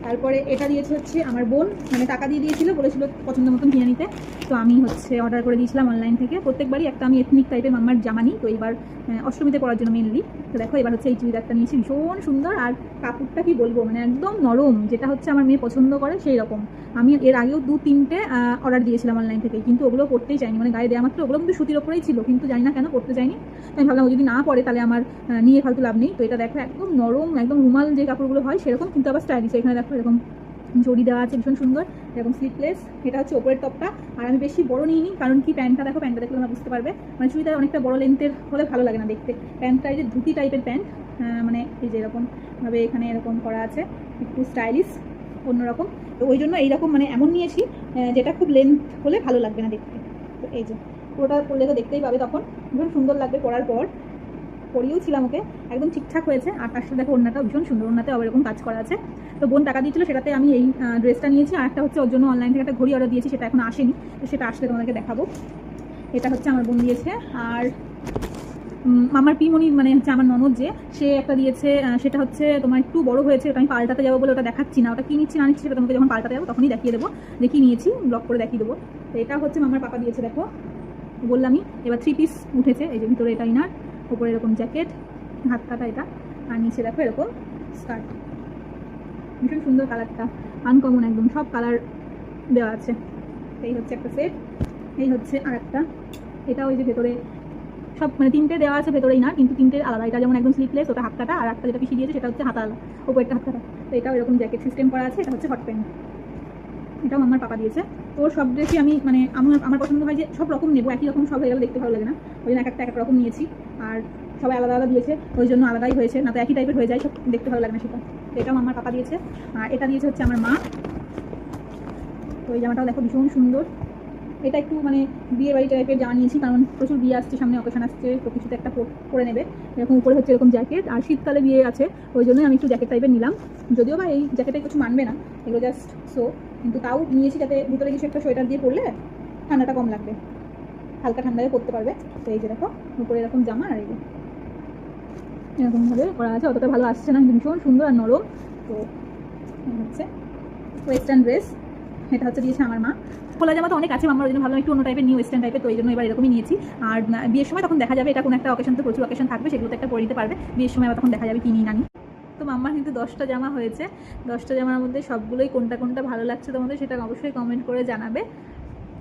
তারপরে এটা দিয়েছে হচ্ছে আমার বোন, মানে টাকা দিয়ে দিয়েছিল, বলেছিল পছন্দ মতন কিনে নিতে। তো আমি হচ্ছে অর্ডার করে দিয়েছিলাম অনলাইন থেকে। প্রত্যেকবারই একটা আমি এথনিক টাইপের মাম্মার জামা নিই, তো এবার অষ্টমীতে পরার জন্য মেনলি। তো দেখো এবার হচ্ছে এই চুড়িদারটা নিয়েছি, ভীষণ সুন্দর। আর কাপড়টা কি বলবো, মানে একদম নরম, যেটা হচ্ছে আমার মেয়ে পছন্দ করে সেই রকম। আমি এর আগেও 2-3টে অর্ডার দিয়েছিলাম অনলাইন থেকে, কিন্তু ওগুলো পরতেই চাইনি, মানে গায়ে দেওয়া মাত্র ওগুলো কিন্তু সুতির ওপরেই ছিল, কিন্তু জানি না কেন পরতে চাইনি। তো আমি ভাবলাম ও যদি না পরে তাহলে আমার নিয়ে ফালতু লাভ নেই। তো এটা দেখো একদম নরম, একদম রুমাল যে কাপড়গুলো হয় সেরকম, কিন্তু আবার স্টাইলিশ। এখানে দেখো এরকম জড়ি দেওয়া আছে, ভীষণ সুন্দর, এরকম স্লিপলেস। এটা হচ্ছে ওপরের টপটা। আর আমি বেশি বড় নিইনি, কারণ কি প্যান্টটা দেখো, প্যান্টটা দেখলে তোমরা বুঝতে পারবে, মানে চুড়িদার অনেকটা বড় লেন্থের হলে ভালো লাগে না দেখতে। প্যান্টটা এই যে ধুতি টাইপের প্যান্ট, মানে এই যে এরকমভাবে এখানে এরকম করা আছে, একটু স্টাইলিশ অন্যরকম। তো ওই জন্য এইরকম মানে এমন নিয়েছি যেটা খুব লেন্থ হলে ভালো লাগবে না দেখতে। তো এই যে পুরোটা পরলে তো দেখতেই পাবে, তখন ভীষণ সুন্দর লাগবে পরার পর। পরিয়েও ছিলাম ওকে, একদম ঠিকঠাক হয়েছে। আর তার সাথে দেখো ওড়নাটা ভীষণ সুন্দর, ওড়নাতে আবার এরকম কাজ করা আছে। তো বোন টাকা দিয়েছিল, সেটাতে আমি এই ড্রেসটা নিয়েছি। আর একটা হচ্ছে ওর জন্য অনলাইন থেকে একটা ঘড়ি অর্ডার দিয়েছি, সেটা এখন আসেনি, তো সেটা আসলে তোমাদেরকে দেখাবো। এটা হচ্ছে আমার বোন দিয়েছে। আর আমার পিমনি মানে হচ্ছে আমার ননদ, যে সে একটা দিয়েছে, সেটা হচ্ছে তোমার একটু বড় হয়েছে, ওটা আমি পাল্টাতে যাবো বলে ওটা দেখাচ্ছি না, ওটা কি নিচ্ছি না নিচ্ছি সেটা তোমাকে যখন পাল্টাতে যাবো তখনই দেখিয়ে দেবো, দেখিয়ে নিয়েছি, ব্লগ করে দেখিয়ে দেবো। তো এটা হচ্ছে মামার পাপা দিয়েছে, দেখো বললামই। এবার 3 পিস উঠেছে, এই যে ভিতরে এটা ইনার, ওপরে এরকম জ্যাকেট, হাত কাটা এটা, আর নিচে দেখো এরকম স্কার্ট। ভীষণ সুন্দর কালারটা, আনকমন একদম, সব কালার দেওয়া আছে। এই হচ্ছে একটা সেট, এই হচ্ছে আর একটা। এটা ওই যে ভেতরে সব মানে 3টে দেওয়া আছে ভেতরেই না, কিন্তু 3টে আলাদা। এটা যেমন একদম স্লিপলেস, ওটা হাত কাটা, আর একটা যেটা পিছিয়ে দিয়েছে সেটা হচ্ছে হাত আলাদা, ওপরটা হাত কাটা। তো এটাও এরকম জ্যাকেট সিস্টেম করা আছে। এটা হচ্ছে হট প্যান্ট, এটাও আমার পাপা দিয়েছে। তো সব ড্রেসই আমি মানে আমার পছন্দ হয় যে সব রকম নেবো, একই রকম সব হয়ে গেলে দেখতে ভালো লাগে না, ওই জন্য এক একটা রকম নিয়েছি। আর সবাই আলাদা আলাদা দিয়েছে, ওই জন্য আলাদাই হয়েছে, না তো একই টাইপের হয়ে যায়, সব দেখতে ভালো লাগে না সেটা। তো এটাও আমার পাপা দিয়েছে। আর এটা দিয়েছে হচ্ছে আমার মা। তো এই জামাটাও দেখো ভীষণ সুন্দর। এটা একটু মানে বিয়ে বাড়ি টাইপের জামা নিয়েছি, কারণ প্রচুর বিয়ে আসছে সামনে, অকেশন আসছে, তো কিছুতে একটা পরে নেবে। এরকম উপরে হচ্ছে এরকম জ্যাকেট, আর শীতকালে বিয়ে আছে ওই জন্যই আমি একটু জ্যাকেট টাইপের নিলাম। যদিও বা এই জ্যাকেটে কিছু মানবে না, এগুলো জাস্ট সো, কিন্তু তাও নিয়েছি যাতে ভিতরে কিছু একটা সোয়েটার দিয়ে পরলে ঠান্ডাটা কম লাগবে, হালকা ঠান্ডায় পরতে পারবে। তো এই যে দেখো উপরে এরকম জামা, আর এই যে এরকমভাবে করা আছে, অতটা ভালো আসছে না, কিন্তু ভীষণ সুন্দর আর নরম। তো হচ্ছে ওয়েস্টার্ন ড্রেস, এটা হচ্ছে দিয়েছে আমার মা। খোলা জামা তো অনেক আছে আমার, ওই জন্য ভালো একটু অন্য টাইপের নিউ ওয়েস্টার্ন টাইপের, তো এই জন্য এবার এরকমই নিয়েছি। আর বিয়ের সময় তখন দেখা যাবে, এটা কোনো একটা অকেশন, তো প্রচুর অকেশন থাকবে, সেগুলোতে একটা পরে দিতে পারবে বিয়ের সময়, আবার তখন দেখা যাবে কি নিই না নিই। তো মাম্মার কিন্তু 10টা জামা হয়েছে। 10টা জামার মধ্যে সবগুলোই কোনটা কোনটা ভালো লাগছে তোমাদের সেটা অবশ্যই কমেন্ট করে জানাবে।